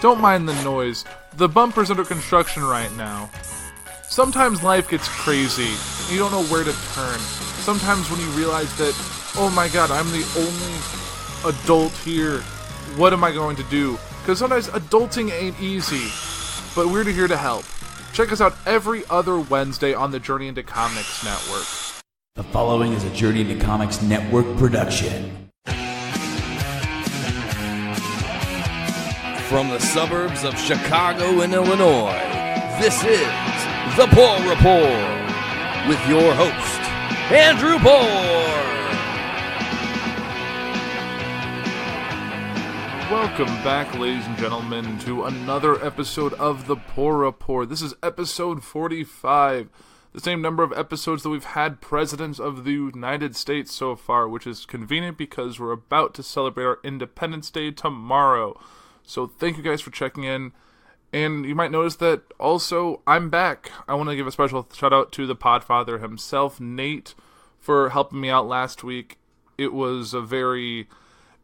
Don't mind the noise. The bumper's under construction right now. Sometimes life gets crazy, and you don't know where to turn. Sometimes when you realize that, oh my god, I'm the only adult here, what am I going to do? Because sometimes adulting ain't easy, but we're here to help. Check us out every other Wednesday on the Journey into Comics Network. The following is a Journey into Comics Network production. From the suburbs of Chicago and Illinois, this is the Puhr Report with your host, Andrew Puhr. Welcome back, ladies and gentlemen, to another episode of the Puhr Report. This is episode 45, the same number of episodes that we've had Presidents of the United States so far, which is convenient because we're about to celebrate our Independence Day tomorrow. So thank you guys for checking in, and you might notice that also I'm back. I want to give a special shout out to the Podfather himself, Nate, for helping me out last week. It was a very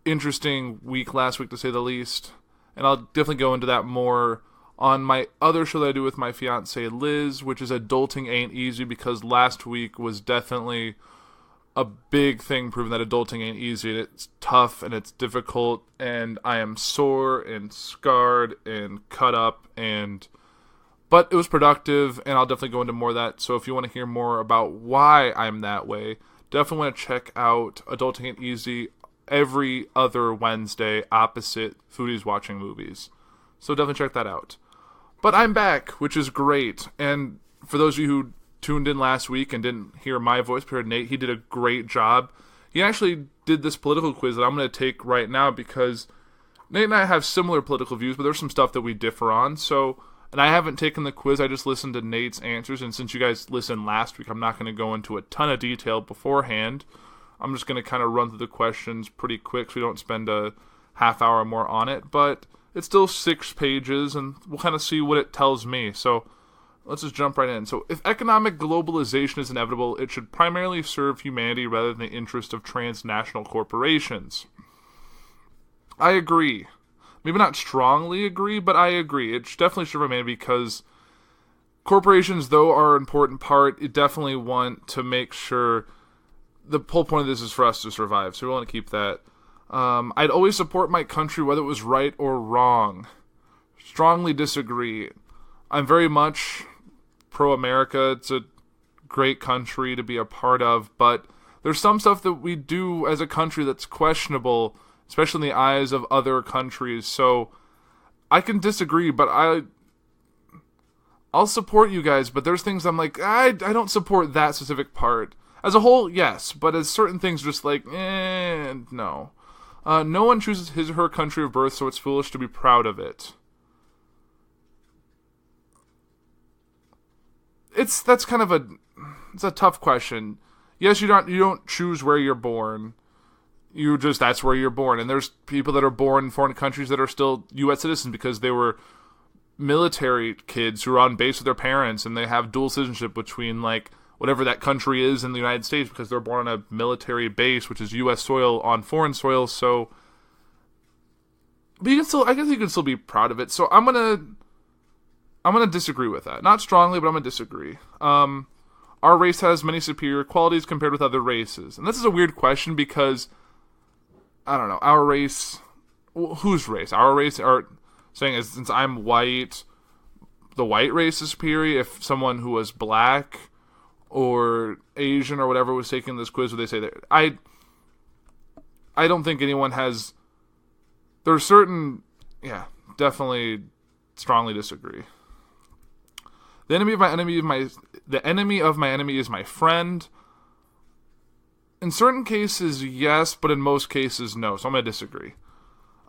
interesting week last week, to say the least, and I'll definitely go into that more on my other show that I do with my fiance Liz, which is Adulting Ain't Easy, because last week was definitely a big thing proving that adulting ain't easy, and it's tough and it's difficult, and I am sore and scarred and cut up, but it was productive, and I'll definitely go into more of that. So if you want to hear more about why I'm that way, definitely want to check out Adulting Ain't Easy every other Wednesday opposite Foodies Watching Movies. So definitely check that out. But I'm back, which is great, and for those of you who tuned in last week and didn't hear my voice, but heard Nate, he did a great job. He actually did this political quiz that I'm going to take right now because Nate and I have similar political views, but there's some stuff that we differ on. So, and I haven't taken the quiz, I just listened to Nate's answers, and since you guys listened last week, I'm not going to go into a ton of detail beforehand. I'm just going to kind of run through the questions pretty quick so we don't spend a half hour or more on it, but it's still 6 pages, and we'll kind of see what it tells me. So let's just jump right in. So, if economic globalization is inevitable, it should primarily serve humanity rather than the interest of transnational corporations. I agree. Maybe not strongly agree, but I agree. It should definitely serve humanity because corporations, though, are an important part. You definitely want to make sure the whole point of this is for us to survive, so we want to keep that. I'd always support my country whether it was right or wrong. Strongly disagree. I'm very much pro-America. It's a great country to be a part of, but there's some stuff that we do as a country that's questionable, especially in the eyes of other countries. So I can disagree, but I'll support you guys, but there's things I'm like, I don't support that specific part. As a whole, yes, but as certain things just like, no. No one chooses his or her country of birth, so it's foolish to be proud of it. That's kind of it's a tough question. Yes, you don't choose where you're born. That's where you're born. And there's people that are born in foreign countries that are still U.S. citizens because they were military kids who are on base with their parents, and they have dual citizenship between, like, whatever that country is in the United States because they're born on a military base, which is U.S. soil on foreign soil. So, but I guess you can still be proud of it. So I'm gonna disagree with that. Not strongly, but I'm gonna disagree. Our race has many superior qualities compared with other races. And this is a weird question because, I don't know, our race, whose race? Our race are saying, since I'm white, the white race is superior. If someone who was black or Asian or whatever was taking this quiz, would they say that? I don't think anyone has. There's certain, definitely strongly disagree. The enemy of my enemy is my friend. In certain cases, yes, but in most cases, no. So I'm going to disagree.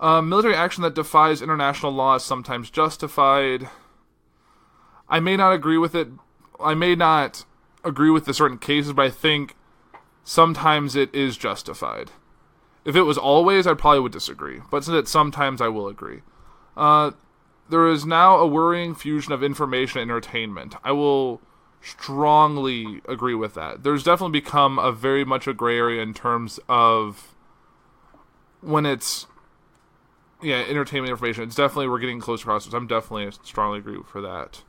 Military action that defies international law is sometimes justified. I may not agree with it. I may not agree with the certain cases, but I think sometimes it is justified. If it was always, I probably would disagree. But since it's sometimes, I will agree. There is now a worrying fusion of information and entertainment. I will strongly agree with that. There's definitely become a very much a gray area in terms of when it's entertainment information. It's definitely, we're getting closer across. I'm definitely strongly agree for that.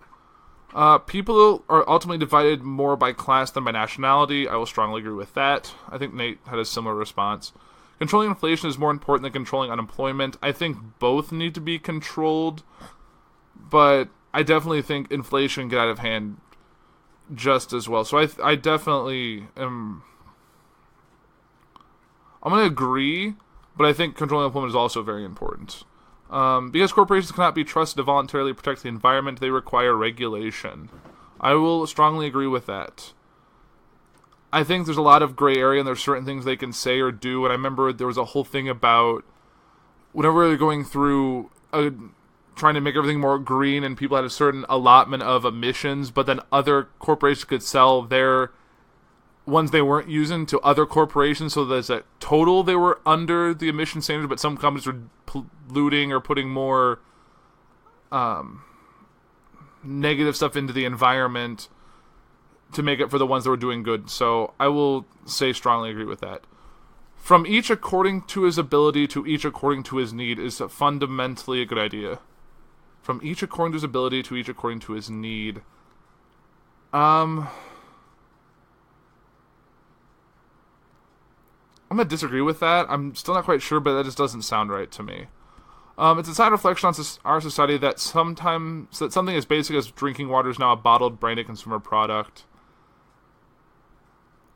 People are ultimately divided more by class than by nationality. I will strongly agree with that. I think Nate had a similar response. Controlling inflation is more important than controlling unemployment. I think both need to be controlled, but I definitely think inflation get out of hand just as well. So I definitely am... I'm going to agree, but I think controlling unemployment is also very important. Because corporations cannot be trusted to voluntarily protect the environment, they require regulation. I will strongly agree with that. I think there's a lot of gray area, and there's certain things they can say or do. And I remember there was a whole thing about whenever they're going through trying to make everything more green, and people had a certain allotment of emissions, but then other corporations could sell their ones they weren't using to other corporations, so there's a total they were under the emission standard, but some companies were polluting or putting more negative stuff into the environment to make it for the ones that were doing good. So I will say strongly agree with that. From each according to his ability to each according to his need is fundamentally a good idea. From each according to his ability to each according to his need. I'm going to disagree with that. I'm still not quite sure, but that just doesn't sound right to me. It's a sad reflection on our society that something as basic as drinking water is now a bottled, branded consumer product.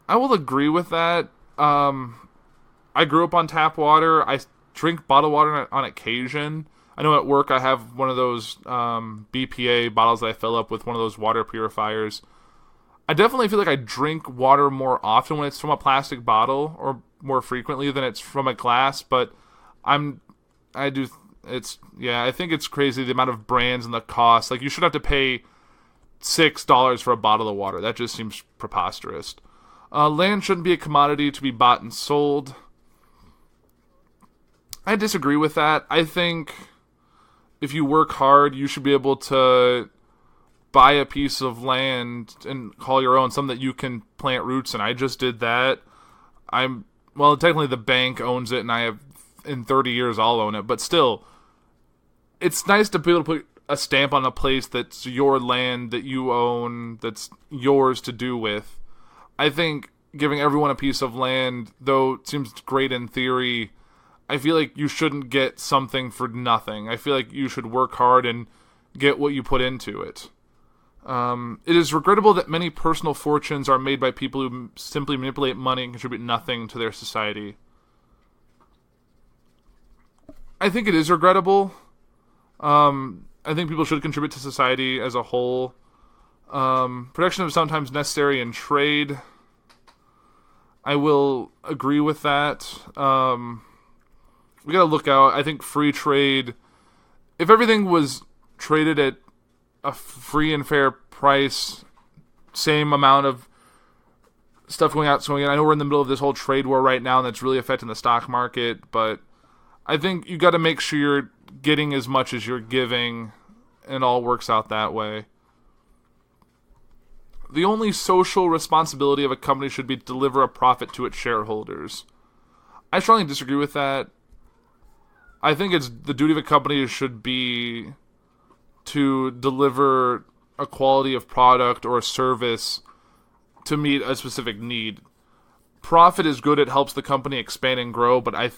I will agree with that. I grew up on tap water. I drink bottled water on occasion. I know at work I have one of those BPA bottles that I fill up with one of those water purifiers. I definitely feel like I drink water more often when it's from a plastic bottle, or more frequently than it's from a glass, but I think it's crazy the amount of brands and the cost. Like, you should have to pay $6 for a bottle of water. That just seems preposterous. Land shouldn't be a commodity to be bought and sold. I disagree with that. I think if you work hard, you should be able to buy a piece of land and call your own, something that you can plant roots in. I just did that. Technically the bank owns it, and I have, in 30 years, I'll own it. But still, it's nice to be able to put a stamp on a place that's your land, that you own, that's yours to do with. I think giving everyone a piece of land, though it seems great in theory, I feel like you shouldn't get something for nothing. I feel like you should work hard and get what you put into it. It is regrettable that many personal fortunes are made by people who simply manipulate money and contribute nothing to their society. I think it is regrettable. I think people should contribute to society as a whole. Protection is sometimes necessary in trade. I will agree with that. We gotta look out. I think free trade, if everything was traded at a free and fair price, same amount of stuff going out. So again, I know we're in the middle of this whole trade war right now, and that's really affecting the stock market, but I think you got to make sure you're getting as much as you're giving, and it all works out that way. The only social responsibility of a company should be to deliver a profit to its shareholders. I strongly disagree with that. I think it's the duty of a company should be to deliver a quality of product or a service to meet a specific need. Profit is good, it helps the company expand and grow, but I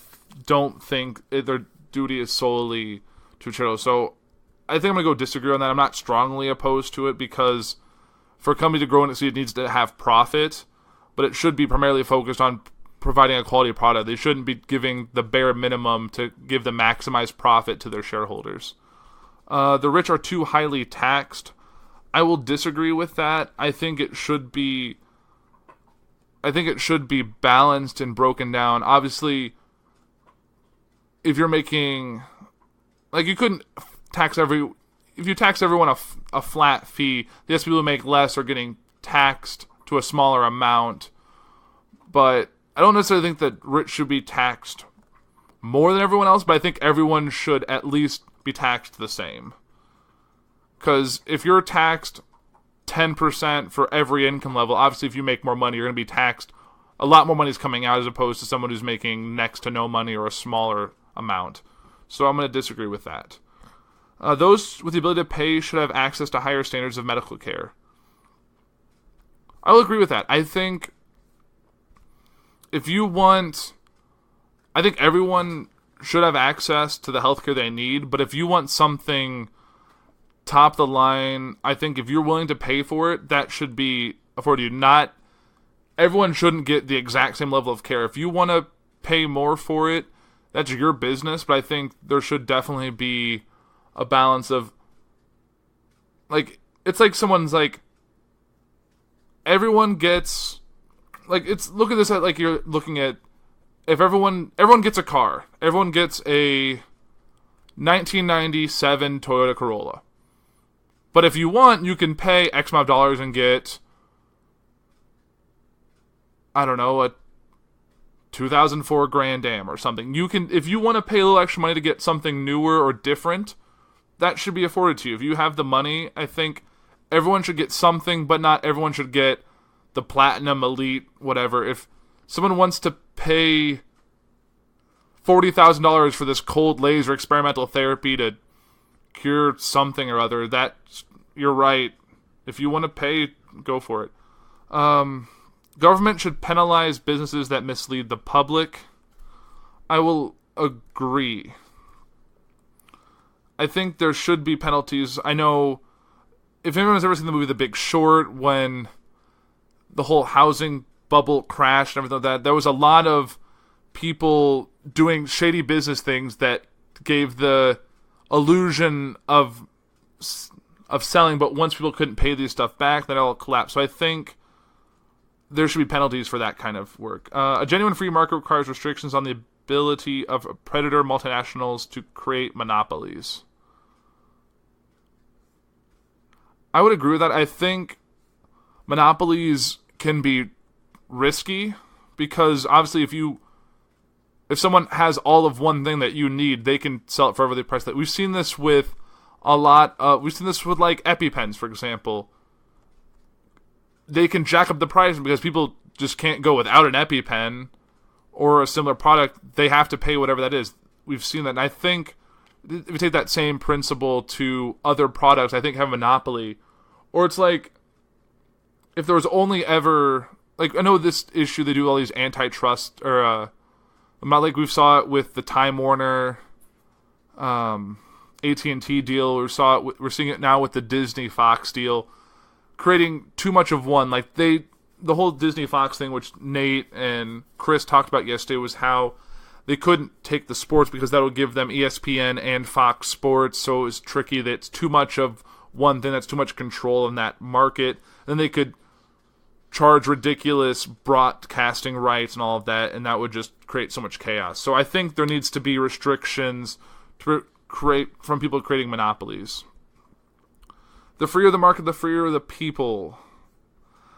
don't think their duty is solely to shareholders. So I think I'm going to go disagree on that. I'm not strongly opposed to it, because for a company to grow and succeed, it needs to have profit, but it should be primarily focused on providing a quality product. They shouldn't be giving the bare minimum to give the maximized profit to their shareholders. The rich are too highly taxed. I will disagree with that. I think it should be balanced and broken down. Obviously, if you're making, like, you couldn't tax if you tax everyone a flat fee, yes, people who make less are getting taxed to a smaller amount, but I don't necessarily think that rich should be taxed more than everyone else, but I think everyone should at least be taxed the same. Because if you're taxed 10% for every income level, obviously if you make more money, you're going to be taxed. A lot more money is coming out as opposed to someone who's making next to no money or a smaller amount. So I'm going to disagree with that. Those with the ability to pay should have access to higher standards of medical care. I will agree with that. I think I think everyone should have access to the healthcare they need, but if you want something top of the line, I think if you're willing to pay for it, that should be afforded you. Not everyone shouldn't get the exact same level of care. If you want to pay more for it, that's your business, but I think there should definitely be a balance of, like, it's like someone's like, everyone gets, like, it's, look at this at, like, you're looking at, if everyone gets a car, everyone gets a 1997 Toyota Corolla. But if you want, you can pay X amount of dollars and get, I don't know, a 2004 Grand Am or something. You can, if you want to pay a little extra money to get something newer or different, that should be afforded to you. If you have the money, I think everyone should get something, but not everyone should get the Platinum, Elite, whatever. If someone wants to pay $40,000 for this cold laser experimental therapy to cure something or other, that, you're right. If you want to pay, go for it. Government should penalize businesses that mislead the public. I will agree. I think there should be penalties. I know, if anyone's ever seen the movie The Big Short, when the whole housing bubble crashed and everything like that, there was a lot of people doing shady business things that gave the illusion of selling, but once people couldn't pay these stuff back, then it all collapsed. So I think there should be penalties for that kind of work. A genuine free market requires restrictions on the ability of predator multinationals to create monopolies. I would agree with that. I think monopolies can be risky because obviously if someone has all of one thing that you need, they can sell it for whatever they price that. We've seen this with we've seen this with like EpiPens, for example. They can jack up the price because people just can't go without an EpiPen or a similar product. They have to pay whatever that is. We've seen that. And I think if you take that same principle to other products, I think have a monopoly. Or it's like, if there was only ever, like, I know this issue, they do all these antitrust, or, not like we saw it with the Time Warner, AT&T deal. We're seeing it now with the Disney Fox deal, creating too much of one. Like, the whole Disney Fox thing, which Nate and Chris talked about yesterday, was how they couldn't take the sports because that would give them ESPN and Fox Sports, so it was tricky that it's too much of one thing, that's too much control in that market. Then they could charge ridiculous broadcasting rights and all of that, and that would just create so much chaos. So I think there needs to be restrictions to create from people creating monopolies. The freer the market, the freer the people.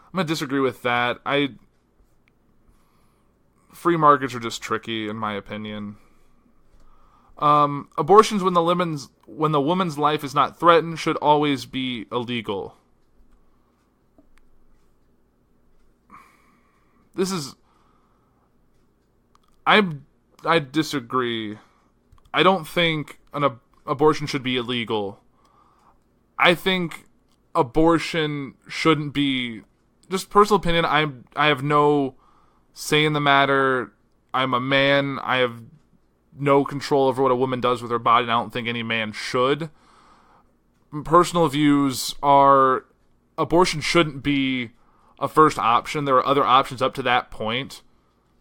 I'm going to disagree with that. Free markets are just tricky, in my opinion. Abortions when the woman's life is not threatened should always be illegal. I disagree. I don't think an abortion should be illegal. I think abortion shouldn't be, just personal opinion, I have no say in the matter. I'm a man. I have no control over what a woman does with her body, and I don't think any man should. Personal views are abortion shouldn't be a first option. There are other options up to that point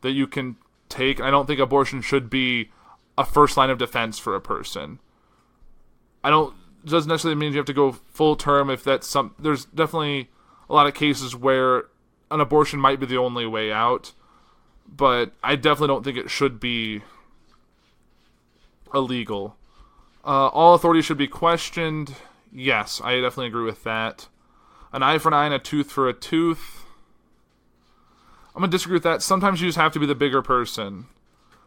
that you can take. I don't think abortion should be a first line of defense for a person. It doesn't necessarily mean you have to go full term if that's there's definitely a lot of cases where an abortion might be the only way out, but I definitely don't think it should be illegal. All authority should be questioned. Yes, I definitely agree with that. An eye for an eye and a tooth for a tooth. I'm going to disagree with that. Sometimes you just have to be the bigger person.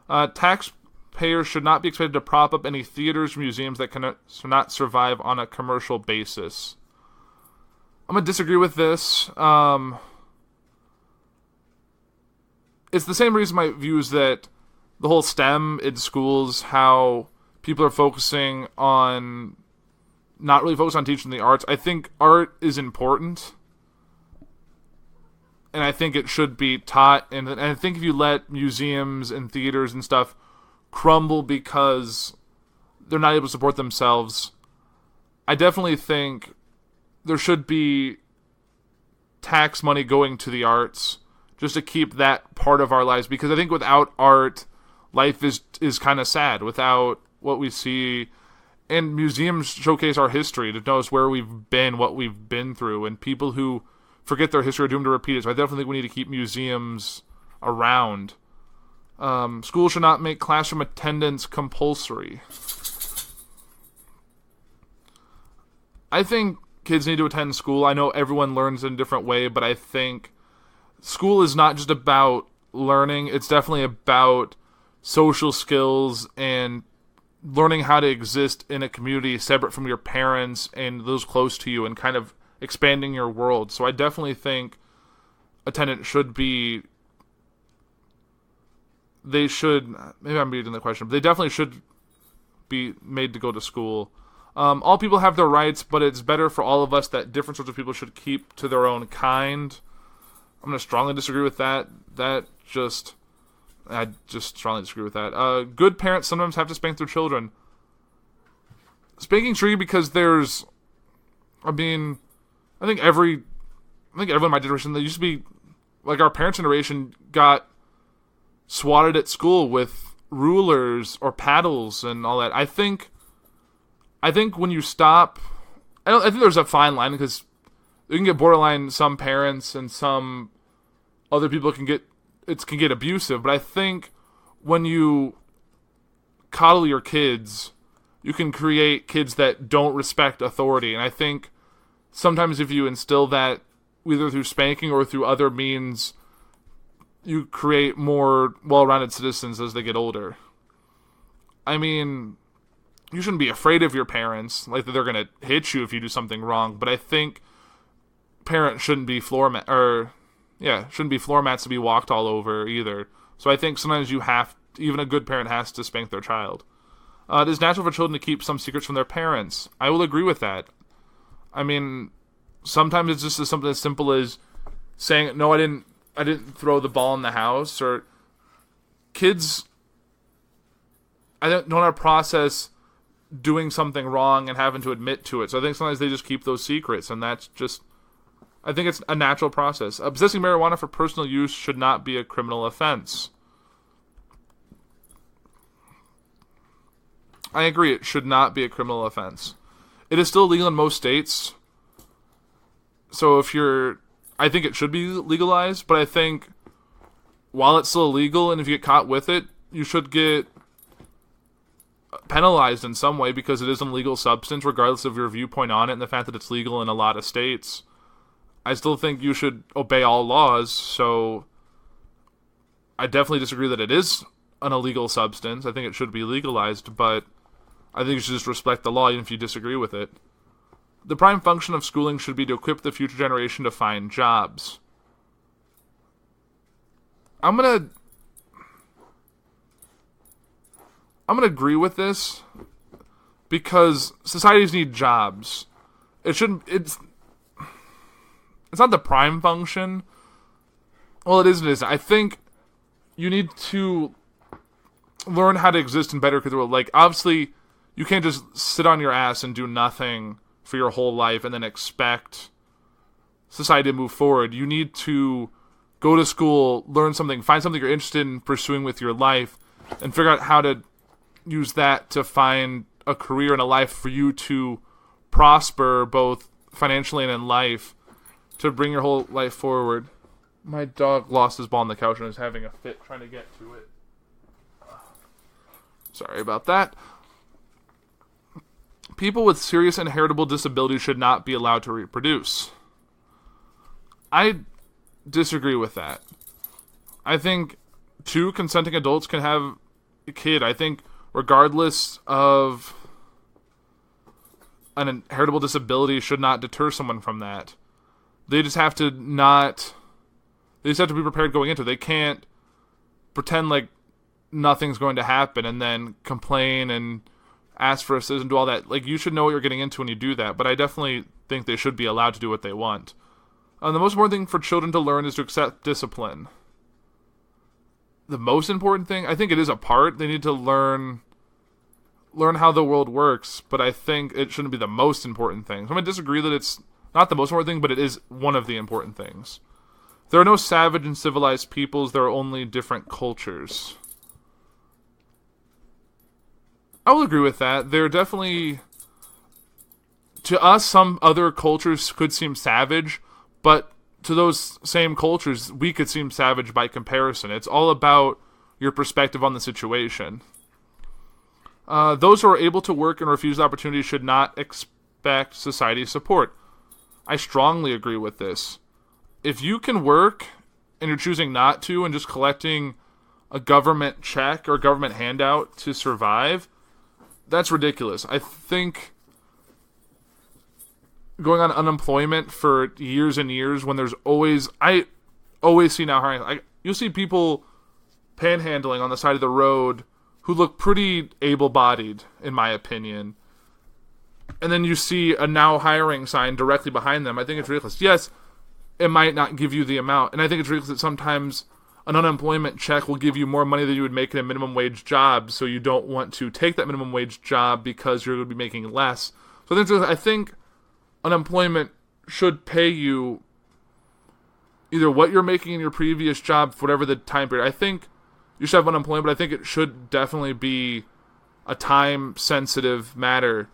Taxpayers should not be expected to prop up any theaters or museums that cannot survive on a commercial basis. I'm going to disagree with this. It's the same reason my view is that the whole STEM in schools, how people are focusing on, not really focused on teaching the arts. I think art is important, and I think it should be taught. And I think if you let museums and theaters and stuff crumble because they're not able to support themselves, I definitely think there should be tax money going to the arts just to keep that part of our lives. Because I think without art, life is kind of sad. Without what we see, and museums showcase our history to know us where we've been, what we've been through, and people who forget their history are doomed to repeat it. So I definitely think we need to keep museums around. Schools should not make classroom attendance compulsory. I think kids need to attend school. I know everyone learns in a different way, but I think school is not just about learning. It's definitely about social skills and learning how to exist in a community separate from your parents and those close to you, and kind of expanding your world. So I definitely think attendance should be, maybe I'm reading the question, but they definitely should be made to go to school. All people have their rights, but it's better for all of us that different sorts of people should keep to their own kind. I'm going to strongly disagree with that. I just strongly disagree with that. Good parents sometimes have to spank their children. Spanking's tricky because I think everyone in my generation, they used to be, like our parents' generation, got swatted at school with rulers or paddles and all that. I think when you stop, I think there's a fine line, because you can get borderline. Some parents and some other people can get abusive. But I think when you coddle your kids, you can create kids that don't respect authority. And I think sometimes if you instill that, either through spanking or through other means, you create more well-rounded citizens as they get older. I mean, you shouldn't be afraid of your parents, like that they're going to hit you if you do something wrong. But I think parents shouldn't be floor mats to be walked all over either. So I think sometimes even a good parent has to spank their child. It is natural for children to keep some secrets from their parents. I will agree with that. I mean, sometimes it's just something as simple as saying, "No, I didn't throw the ball in the house," or kids, I don't know how to process doing something wrong and having to admit to it. So I think sometimes they just keep those secrets, and I think it's a natural process. Possessing marijuana for personal use should not be a criminal offense. I agree, it should not be a criminal offense. It is still legal in most states. So I think it should be legalized, but I think while it's still illegal, and if you get caught with it, you should get penalized in some way, because it is an illegal substance, regardless of your viewpoint on it and the fact that it's legal in a lot of states. I still think you should obey all laws, so I definitely disagree that it is an illegal substance. I think it should be legalized, but I think you should just respect the law even if you disagree with it. The prime function of schooling should be to equip the future generation to find jobs. I'm gonna agree with this, because societies need jobs. It's not the prime function. Well, it is and it isn't. I think you need to learn how to exist in better world. Like, obviously, you can't just sit on your ass and do nothing for your whole life and then expect society to move forward. You need to go to school, learn something, find something you're interested in pursuing with your life, and figure out how to use that to find a career and a life for you to prosper both financially and in life, to bring your whole life forward. My dog lost his ball on the couch and is having a fit trying to get to it. Sorry about that. People with serious inheritable disabilities should not be allowed to reproduce. I disagree with that. I think two consenting adults can have a kid. I think regardless of an inheritable disability should not deter someone from that. They just have to be prepared going into it. They can't pretend like nothing's going to happen and then complain and ask for assistance, do all that. Like, you should know what you're getting into when you do that, but I definitely think they should be allowed to do what they want. The most important thing for children to learn is to accept discipline. The most important thing, I think it is a part. They need to learn how the world works, but I think it shouldn't be the most important thing. So I'm going to disagree that it's not the most important thing, but it is one of the important things. There are no savage and civilized peoples, there are only different cultures. I will agree with that. There are definitely, to us, some other cultures could seem savage, but to those same cultures, we could seem savage by comparison. It's all about your perspective on the situation. Those who are able to work and refuse opportunities should not expect society's support. I strongly agree with this. If you can work and you're choosing not to and just collecting a government check or a government handout to survive, that's ridiculous. I think going on unemployment for years and years when there's always... I always see now hiring... You'll see people panhandling on the side of the road who look pretty able-bodied, in my opinion. And then you see a now hiring sign directly behind them. I think it's ridiculous. Yes, it might not give you the amount. And I think it's ridiculous that sometimes an unemployment check will give you more money than you would make in a minimum wage job, so you don't want to take that minimum wage job because you're going to be making less. So I think unemployment should pay you either what you're making in your previous job for whatever the time period. I think you should have unemployment, but I think it should definitely be a time-sensitive matter.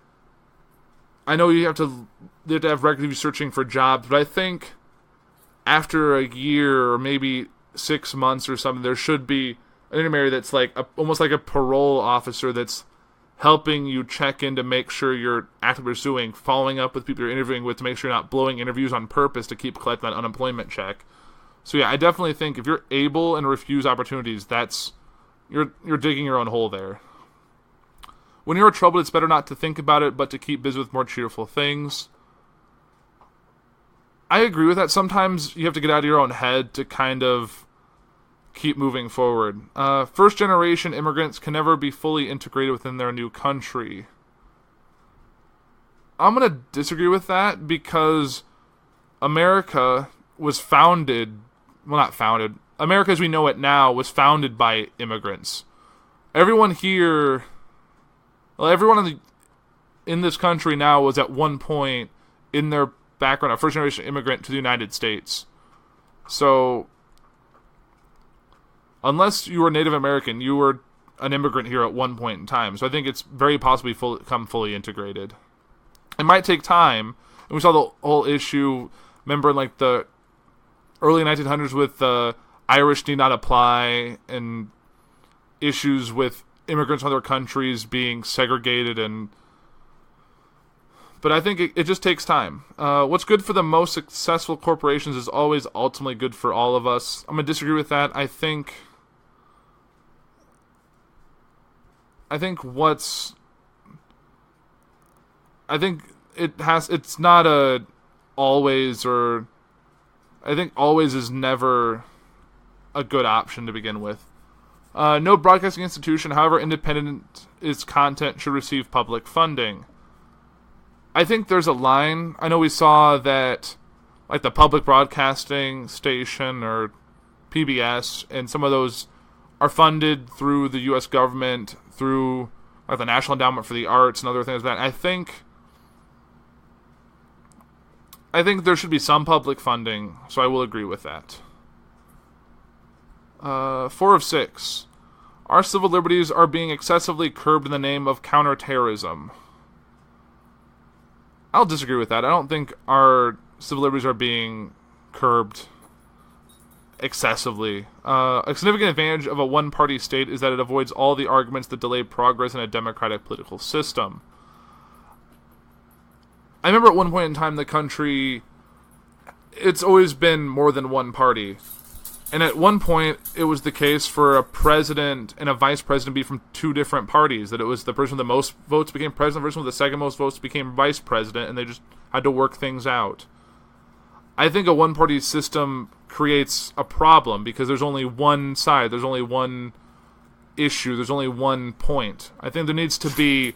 I know you have to have records of you searching for jobs, but I think after a year or maybe 6 months or something, there should be an intermediary that's like almost like a parole officer that's helping you check in to make sure you're actively pursuing, following up with people you're interviewing with to make sure you're not blowing interviews on purpose to keep collecting that unemployment check. So yeah, I definitely think if you're able and refuse opportunities, you're digging your own hole there. When you're troubled, it's better not to think about it, but to keep busy with more cheerful things. I agree with that. Sometimes you have to get out of your own head to kind of keep moving forward. First-generation immigrants can never be fully integrated within their new country. I'm going to disagree with that because America was founded... Well, not founded. America as we know it now was founded by immigrants. Everyone here... Well, everyone in this country now was at one point in their background a first-generation immigrant to the United States. So, unless you were Native American, you were an immigrant here at one point in time. So I think it's very possibly become fully integrated. It might take time. And we saw the whole issue, remember, in like the early 1900s with the Irish need not apply and issues with immigrants from other countries being segregated but I think it just takes time. What's good for the most successful corporations is always ultimately good for all of us. I'm going to disagree with that. I think it's not a always, or I think always is never a good option to begin with. No broadcasting institution, however independent its content, should receive public funding. I think there's a line. I know we saw that, like the public broadcasting station or PBS, and some of those are funded through the U.S. government, through like the National Endowment for the Arts and other things like that. I think there should be some public funding, so I will agree with that. 4 of 6. Our civil liberties are being excessively curbed in the name of counterterrorism. I'll disagree with that. I don't think our civil liberties are being curbed excessively. A significant advantage of a one-party state is that it avoids all the arguments that delay progress in a democratic political system. I remember at one point in time the country, it's always been more than one party. And at one point, it was the case for a president and a vice president to be from two different parties. That it was the person with the most votes became president, the person with the second most votes became vice president, and they just had to work things out. I think a one-party system creates a problem because there's only one side, there's only one issue, there's only one point. I think there needs to be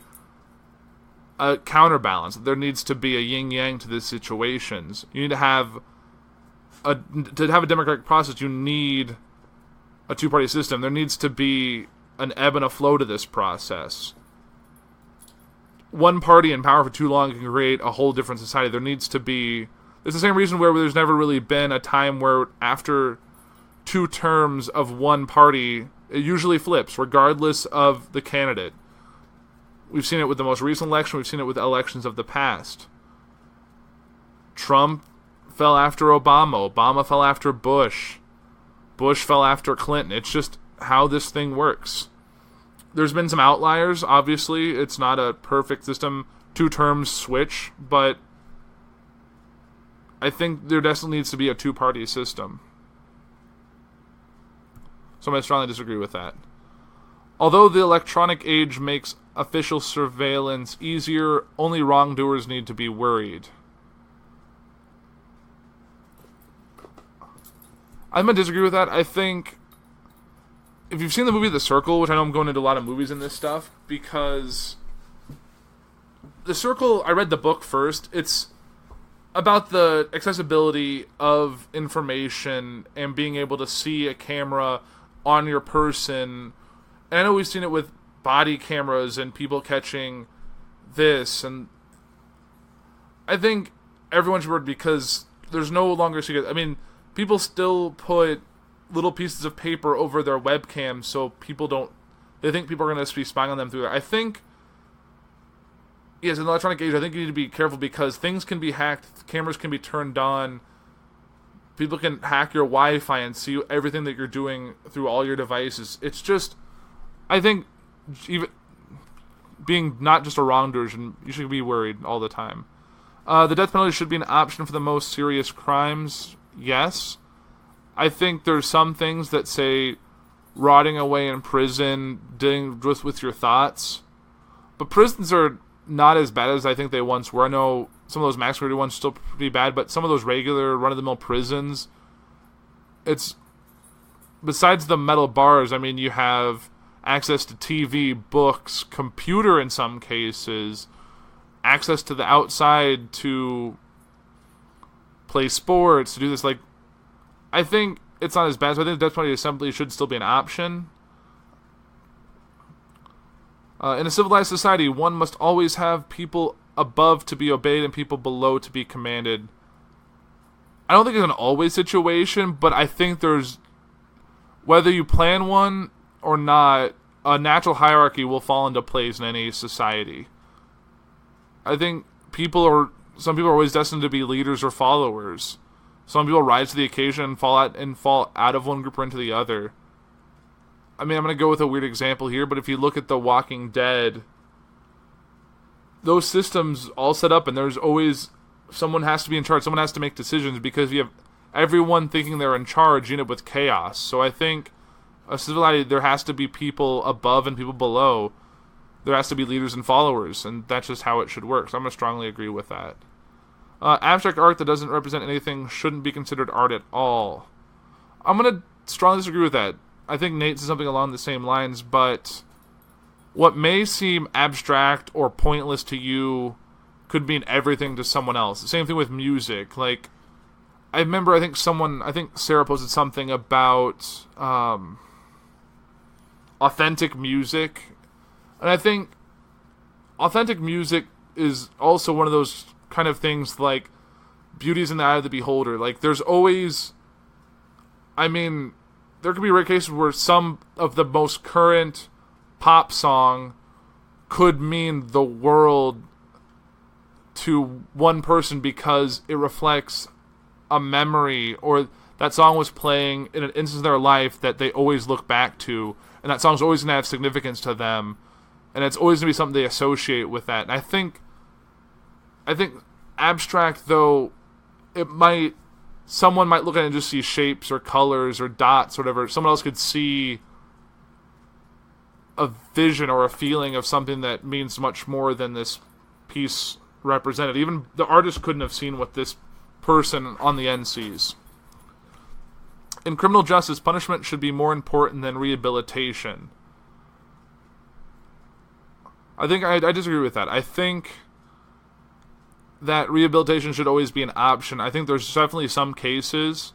a counterbalance. There needs to be a yin-yang to these situations. You need to have a democratic process, you need a two-party system. There needs to be an ebb and a flow to this process. One party in power for too long can create a whole different society. There needs to be... It's the same reason where there's never really been a time where after 2 terms of one party, it usually flips, regardless of the candidate. We've seen it with the most recent election. We've seen it with elections of the past. Trump fell after Obama. Obama fell after Bush. Bush fell after Clinton. It's just how this thing works. There's been some outliers, obviously. It's not a perfect system. 2 terms switch, but I think there definitely needs to be a 2-party system. So I'm going to strongly disagree with that. Although the electronic age makes official surveillance easier, only wrongdoers need to be worried. I'm going to disagree with that. I think, if you've seen the movie The Circle, which I know I'm going into a lot of movies in this stuff, because The Circle, I read the book first. It's about the accessibility of information and being able to see a camera on your person. And I know we've seen it with body cameras and people catching this, and I think everyone should work because there's no longer secret. I mean, people still put little pieces of paper over their webcam so people don't... They think people are going to be spying on them through it. I think... Yes, in the electronic age, I think you need to be careful because things can be hacked, cameras can be turned on, people can hack your Wi-Fi and see everything that you're doing through all your devices. It's just... I think even being not just a wrongdoer, you should be worried all the time. The death penalty should be an option for the most serious crimes. Yes. I think there's some things that say rotting away in prison, dealing with your thoughts. But prisons are not as bad as I think they once were. I know some of those max security ones are still pretty bad, but some of those regular run-of-the-mill prisons, it's... Besides the metal bars, I mean, you have access to TV, books, computer in some cases, access to the outside to play sports, to do this. Like, I think it's not as bad. So I think the death penalty assembly should still be an option. In a civilized society, one must always have people above to be obeyed and people below to be commanded. I don't think it's an always situation, but I think there's... Whether you plan one or not, a natural hierarchy will fall into place in any society. I think some people are always destined to be leaders or followers. Some people rise to the occasion and fall out of one group or into the other. I mean, I'm going to go with a weird example here, but if you look at The Walking Dead, those systems all set up, and there's always someone has to be in charge. Someone has to make decisions because you have everyone thinking they're in charge. You end up with chaos. So I think a society, there has to be people above and people below. There has to be leaders and followers, and that's just how it should work. So I'm going to strongly agree with that. Abstract art that doesn't represent anything shouldn't be considered art at all. I'm going to strongly disagree with that. I think Nate said something along the same lines, but what may seem abstract or pointless to you could mean everything to someone else. The same thing with music. Like, I remember, I think Sarah posted something about authentic music. And I think authentic music is also one of those kind of things like beauty's in the eye of the beholder. Like, there's always... I mean, there could be rare cases where some of the most current pop song could mean the world to one person because it reflects a memory, or that song was playing in an instance of their life that they always look back to, and that song's always going to have significance to them, and it's always going to be something they associate with that. And I think abstract, though, someone might look at it and just see shapes or colors or dots or whatever. Someone else could see a vision or a feeling of something that means much more than this piece represented. Even the artist couldn't have seen what this person on the end sees. In criminal justice, punishment should be more important than rehabilitation. I think I disagree with that. I think that rehabilitation should always be an option. I think there's definitely some cases,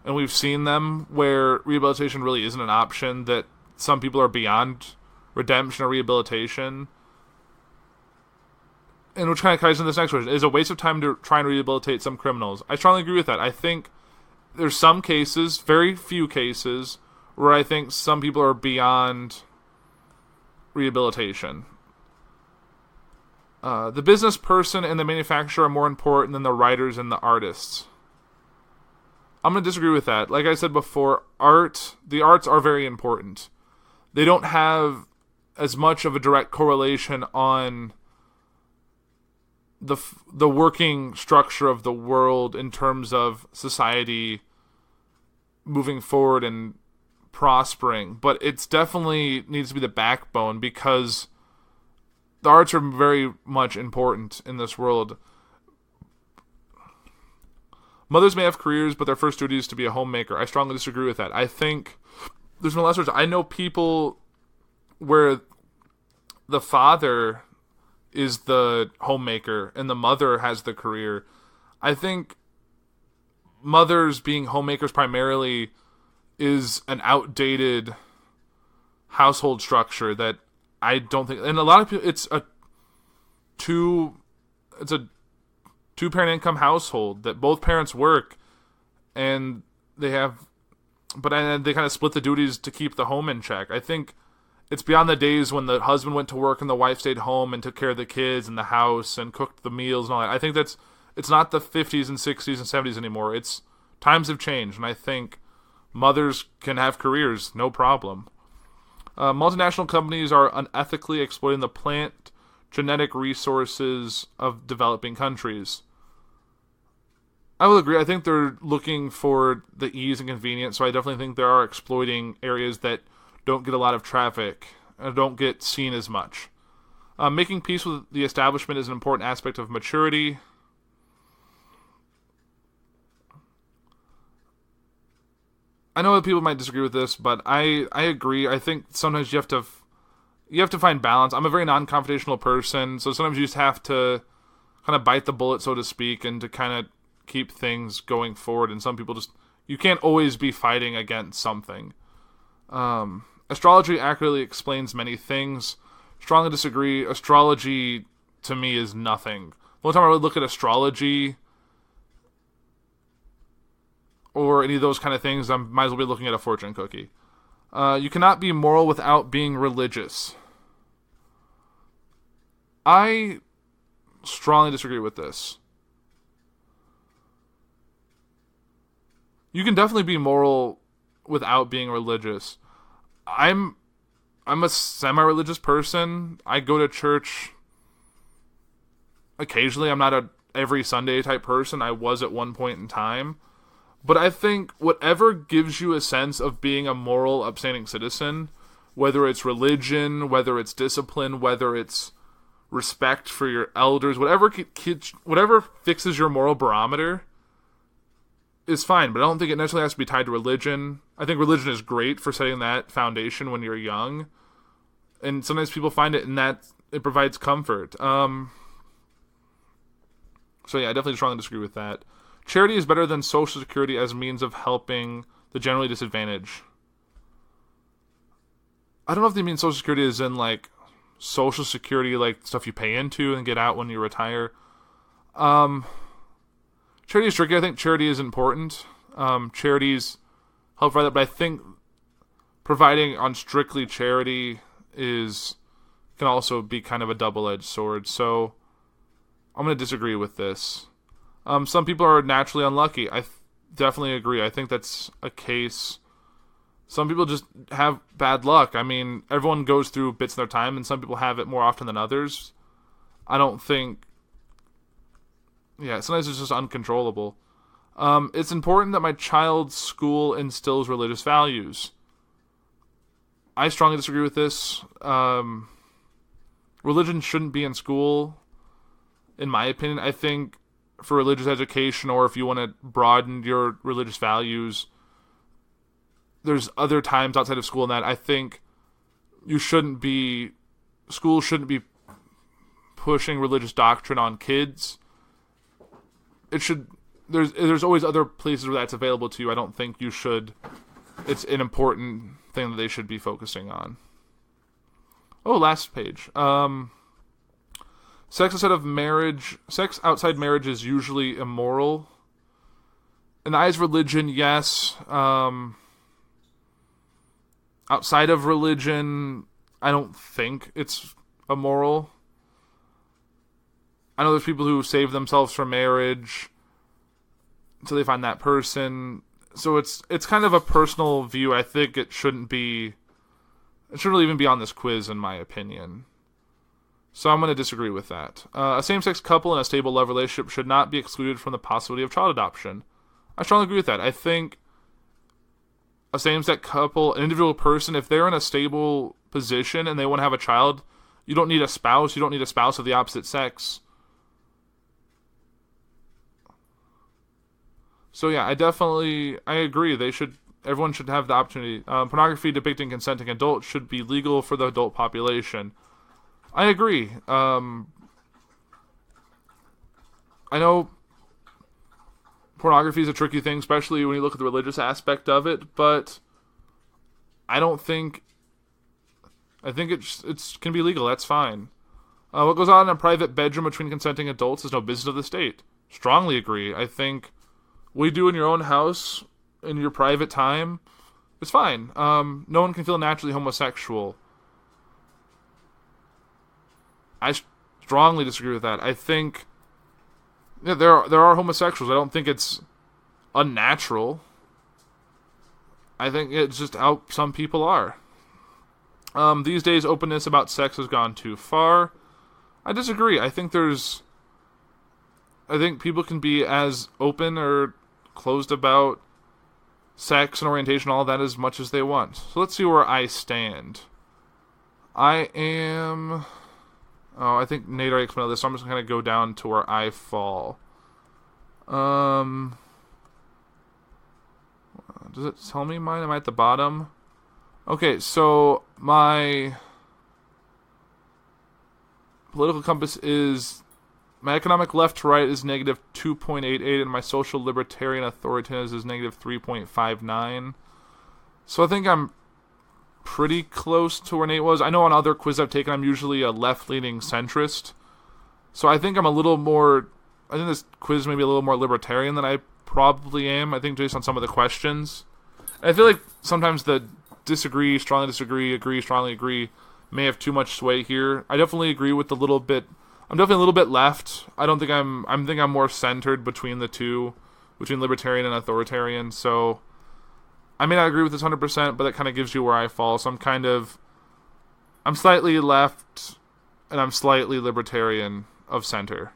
and we've seen them, where rehabilitation really isn't an option, that some people are beyond redemption or rehabilitation. And which kind of ties into this next question. It is a waste of time to try and rehabilitate some criminals. I strongly agree with that. I think there's some cases, very few cases, where I think some people are beyond rehabilitation. The business person and the manufacturer are more important than the writers and the artists. I'm going to disagree with that. Like I said before, the arts are very important. They don't have as much of a direct correlation on the working structure of the world in terms of society moving forward and prospering, but it's definitely needs to be the backbone, because the arts are very much important in this world. Mothers may have careers, but their first duty is to be a homemaker. I strongly disagree with that. I think there's no less words. I know people where the father is the homemaker and the mother has the career. I think mothers being homemakers primarily is an outdated household structure that I don't think, and a lot of people, it's a two-parent income household that both parents work, and they kind of split the duties to keep the home in check. I think it's beyond the days when the husband went to work and the wife stayed home and took care of the kids and the house and cooked the meals and all that. I think it's not the 50s and 60s and 70s anymore. Times have changed, and I think mothers can have careers, no problem. Multinational companies are unethically exploiting the plant genetic resources of developing countries. I will agree. I think they're looking for the ease and convenience, so I definitely think they are exploiting areas that don't get a lot of traffic and don't get seen as much. Making peace with the establishment is an important aspect of maturity. I know that people might disagree with this, but I agree. I think sometimes you have to find balance. I'm a very non-confrontational person, so sometimes you just have to kind of bite the bullet, so to speak, and to kind of keep things going forward. And some people you can't always be fighting against something. Astrology accurately explains many things. Strongly disagree. Astrology, to me, is nothing. The only time I would look at astrology or any of those kind of things, I might as well be looking at a fortune cookie. You cannot be moral without being religious. I strongly disagree with this. You can definitely be moral without being religious. I'm a semi-religious person. I go to church occasionally. I'm not a every Sunday type person. I was at one point in time. But I think whatever gives you a sense of being a moral, upstanding citizen, whether it's religion, whether it's discipline, whether it's respect for your elders, whatever fixes your moral barometer is fine. But I don't think it necessarily has to be tied to religion. I think religion is great for setting that foundation when you're young. And sometimes people find it in that it provides comfort. So yeah, I definitely strongly disagree with that. Charity is better than Social Security as a means of helping the generally disadvantaged. I don't know if they mean Social Security is in, like, Social Security, like, stuff you pay into and get out when you retire. Charity is tricky. I think charity is important. Charities help provide that, but I think providing on strictly charity can also be kind of a double-edged sword. So I'm going to disagree with this. Some people are naturally unlucky. I definitely agree. I think that's a case. Some people just have bad luck. I mean, everyone goes through bits in their time, and some people have it more often than others. I don't think... Yeah, sometimes it's just uncontrollable. It's important that my child's school instills religious values. I strongly disagree with this. Religion shouldn't be in school, in my opinion. I think for religious education, or if you want to broaden your religious values, there's other times outside of school and that I think schools shouldn't be pushing religious doctrine on kids it should. There's always other places where that's available to you. I don't think you should. It's an important thing that they should be focusing on. Oh, last page. Sex outside marriage is usually immoral. In the eyes of religion, yes. Outside of religion, I don't think it's immoral. I know there's people who save themselves from marriage until they find that person. So it's kind of a personal view. I think it shouldn't really even be on this quiz, in my opinion. So I'm going to disagree with that. A same-sex couple in a stable love relationship should not be excluded from the possibility of child adoption. I strongly agree with that. I think a same-sex couple, an individual person, if they're in a stable position and they want to have a child, you don't need a spouse. You don't need a spouse of the opposite sex. So yeah, I agree. Everyone should have the opportunity. Pornography depicting consenting adults should be legal for the adult population. I agree. I know pornography is a tricky thing, especially when you look at the religious aspect of it, but I think it can be legal. That's fine. What goes on in a private bedroom between consenting adults is no business of the state. Strongly agree. I think what you do in your own house, in your private time, it's fine. No one can feel naturally homosexual. I strongly disagree with that. I think there are homosexuals. I don't think it's unnatural. I think it's just how some people are. These days, openness about sex has gone too far. I disagree. I think people can be as open or closed about sex and orientation, all that, as much as they want. So let's see where I stand. I think Nate already explained this, so I'm just going to go down to where I fall. Does it tell me mine? Am I at the bottom? Okay, so my political compass is... My economic left to right is negative 2.88, and my social libertarian authoritarianism is negative 3.59. So I think I'm pretty close to where Nate was. I know on other quizzes I've taken, I'm usually a left-leaning centrist. So I think I'm a little more... I think this quiz may be a little more libertarian than I probably am. I think based on some of the questions. And I feel like sometimes the disagree, strongly disagree, agree, strongly agree may have too much sway here. I definitely agree with the little bit... I'm definitely a little bit left. I think I'm more centered between the two, between libertarian and authoritarian. So I may not agree with this 100%, but that kind of gives you where I fall. So I'm slightly left, and I'm slightly libertarian of center,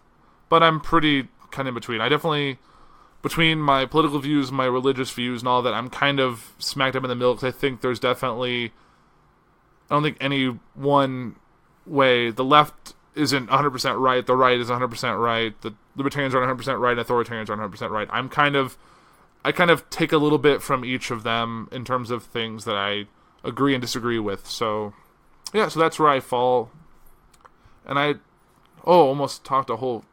but I'm pretty kind of in between. I definitely, between my political views, my religious views, and all that, I'm kind of smacked up in the middle because I think there's definitely, I don't think any one way. The left isn't 100% right, the right is 100% right, the libertarians are 100% right, authoritarians are 100% right. I kind of take a little bit from each of them in terms of things that I agree and disagree with. So, yeah, so that's where I fall. And I almost talked a whole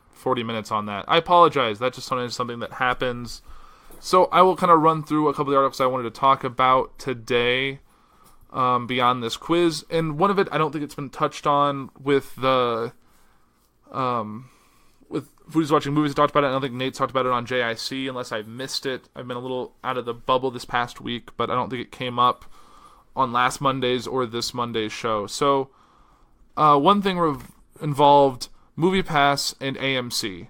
40 minutes on that. I apologize. That's just something that happens. So I will kind of run through a couple of the articles I wanted to talk about today. Beyond this quiz, and one of it I don't think it's been touched on with the with Foodies Watching Movies. I talked about it. I don't think Nate's talked about it on JIC unless I missed it. I've been a little out of the bubble this past week, but I don't think it came up on last Monday's or this Monday's show. So one thing involved MoviePass and AMC.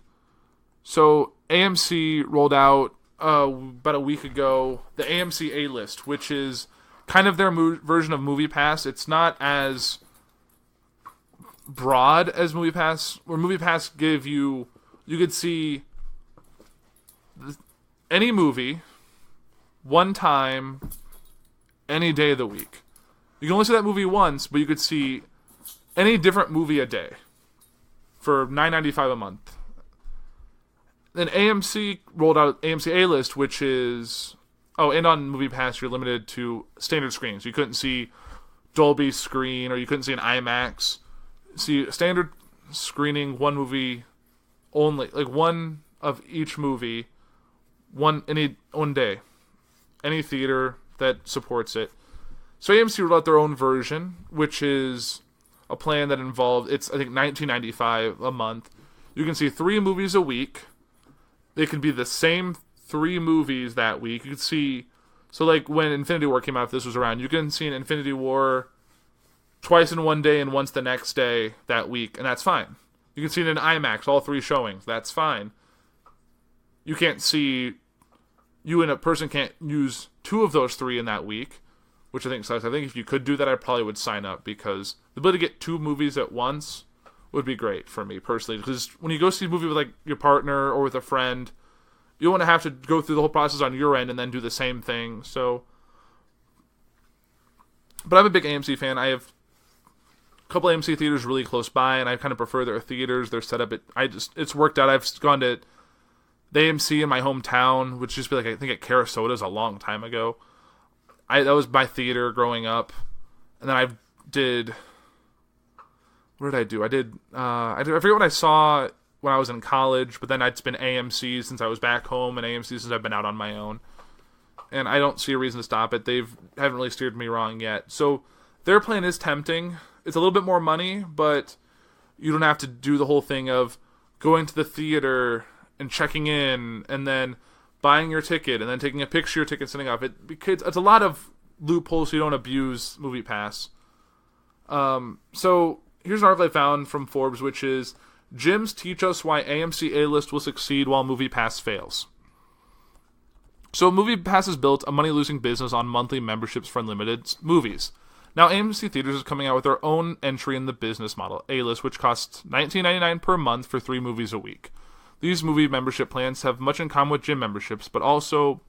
So AMC rolled out about a week ago the AMC A-List, which is kind of their version of MoviePass. It's not as broad as MoviePass, where MoviePass you could see any movie one time any day of the week. You can only see that movie once, but you could see any different movie a day for $9.95 a month. Then AMC rolled out AMC A-List, which is... Oh, and on MoviePass, you're limited to standard screens. You couldn't see Dolby screen, or you couldn't see an IMAX. See, standard screening, one movie only, like one of each movie one day. Any theater that supports it. So AMC rolled out their own version, which is a plan that involved, it's I think $19.95 a month. You can see 3 movies a week. It can be the same 3 movies that week. You can see, so like when Infinity War came out, if this was around, you can see an Infinity War twice in one day and once the next day that week, and that's fine. You can see it in IMAX, all 3 showings. That's fine. You can't see, you and a person can't use 2 of those 3 in that week, which I think sucks. I think if you could do that, I probably would sign up, because the ability to get 2 movies at once would be great for me personally. Because when you go see a movie with like your partner or with a friend, you don't want to have to go through the whole process on your end and then do the same thing. So, but I'm a big AMC fan. I have a couple AMC theaters really close by, and I kind of prefer their theaters. Their setup, it's worked out. I've gone to the AMC in my hometown, which used to be like, I think at Carasota's a long time ago. That was my theater growing up. And then what did I do? I forget what I saw when I was in college, but then it's been AMC since I was back home, and AMC since I've been out on my own. And I don't see a reason to stop it. Haven't really steered me wrong yet. So their plan is tempting. It's a little bit more money, but you don't have to do the whole thing of going to the theater and checking in, and then buying your ticket, and then taking a picture of your ticket, sending off. Because it's a lot of loopholes so you don't abuse MoviePass. So here's an article I found from Forbes, which is, Gyms teach us why AMC A-List will succeed while MoviePass fails. So MoviePass has built a money-losing business on monthly memberships for unlimited movies. Now AMC Theaters is coming out with their own entry in the business model, A-List, which costs $19.99 per month for 3 movies a week. These movie membership plans have much in common with gym memberships, but also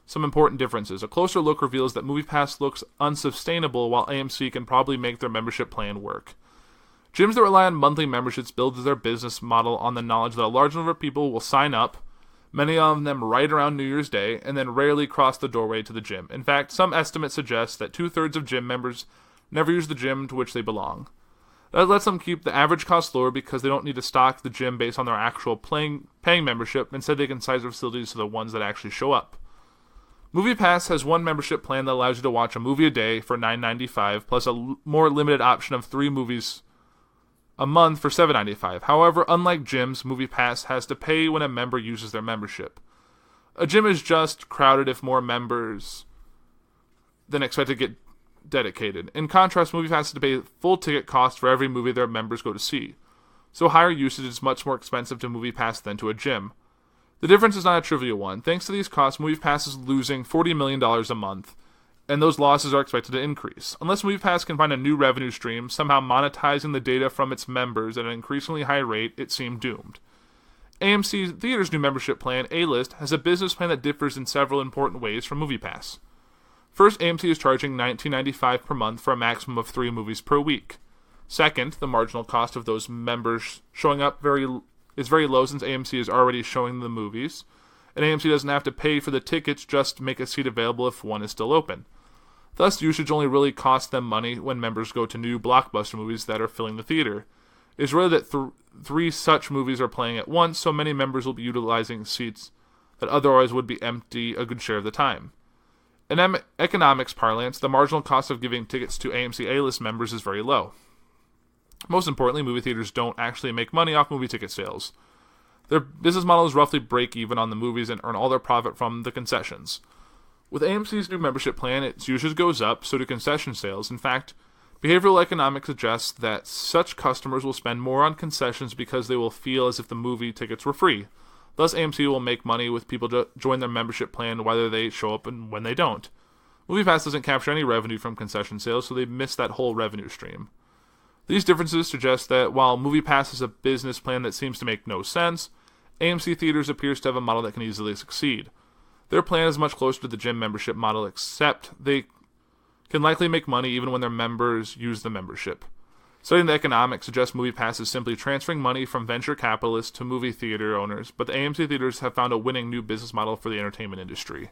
some important differences. A closer look reveals that MoviePass looks unsustainable, while AMC can probably make their membership plan work. Gyms that rely on monthly memberships build their business model on the knowledge that a large number of people will sign up, many of them right around New Year's Day, and then rarely cross the doorway to the gym. In fact, some estimates suggest that 2/3 of gym members never use the gym to which they belong. That lets them keep the average cost lower because they don't need to stock the gym based on their actual paying membership. Instead, they can size their facilities to the ones that actually show up. MoviePass has one membership plan that allows you to watch a movie a day for $9.95, plus a more limited option of 3 movies a month for $7.95. However, unlike gyms, MoviePass has to pay when a member uses their membership. A gym is just crowded if more members than expected get dedicated. In contrast, MoviePass has to pay full ticket cost for every movie their members go to see. So higher usage is much more expensive to MoviePass than to a gym. The difference is not a trivial one. Thanks to these costs, MoviePass is losing $40 million a month, and those losses are expected to increase. Unless MoviePass can find a new revenue stream, somehow monetizing the data from its members at an increasingly high rate, it seemed doomed. AMC Theaters' new membership plan, A-List, has a business plan that differs in several important ways from MoviePass. First, AMC is charging $19.95 per month for a maximum of 3 movies per week. Second, the marginal cost of those members showing up is very low, since AMC is already showing the movies, and AMC doesn't have to pay for the tickets just to make a seat available if one is still open. Thus, usage only really costs them money when members go to new blockbuster movies that are filling the theater. It's rare that 3 such movies are playing at once, so many members will be utilizing seats that otherwise would be empty a good share of the time. In economics parlance, the marginal cost of giving tickets to AMC A-List members is very low. Most importantly, movie theaters don't actually make money off movie ticket sales. Their business model is roughly break even on the movies and earn all their profit from the concessions. With AMC's new membership plan, its usage goes up, so do concession sales. In fact, behavioral economics suggests that such customers will spend more on concessions because they will feel as if the movie tickets were free. Thus, AMC will make money with people to join their membership plan whether they show up and when they don't. MoviePass doesn't capture any revenue from concession sales, so they miss that whole revenue stream. These differences suggest that while MoviePass is a business plan that seems to make no sense, AMC Theaters appears to have a model that can easily succeed. Their plan is much closer to the gym membership model, except they can likely make money even when their members use the membership. Studying the economics suggests MoviePass is simply transferring money from venture capitalists to movie theater owners, but the AMC Theaters have found a winning new business model for the entertainment industry.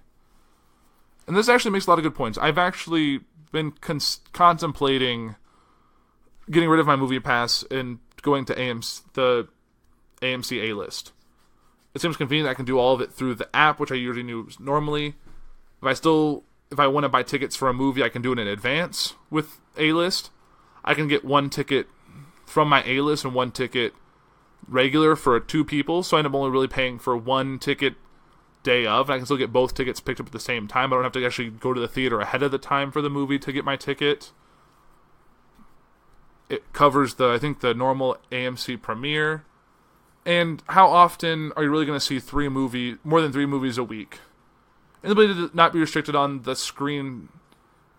And this actually makes a lot of good points. I've actually been contemplating getting rid of my MoviePass and going to the AMC A-List. it seems convenient. I can do all of it through the app, which I usually use normally. If I want to buy tickets for a movie, I can do it in advance with A-List. I can get one ticket from my A-List and one ticket regular for 2 people, so I end up only really paying for one ticket day of, and I can still get both tickets picked up at the same time. I don't have to actually go to the theater ahead of the time for the movie to get my ticket. It covers the normal AMC premiere. And how often are you really going to see more than 3 movies a week? And the ability to not be restricted on the screen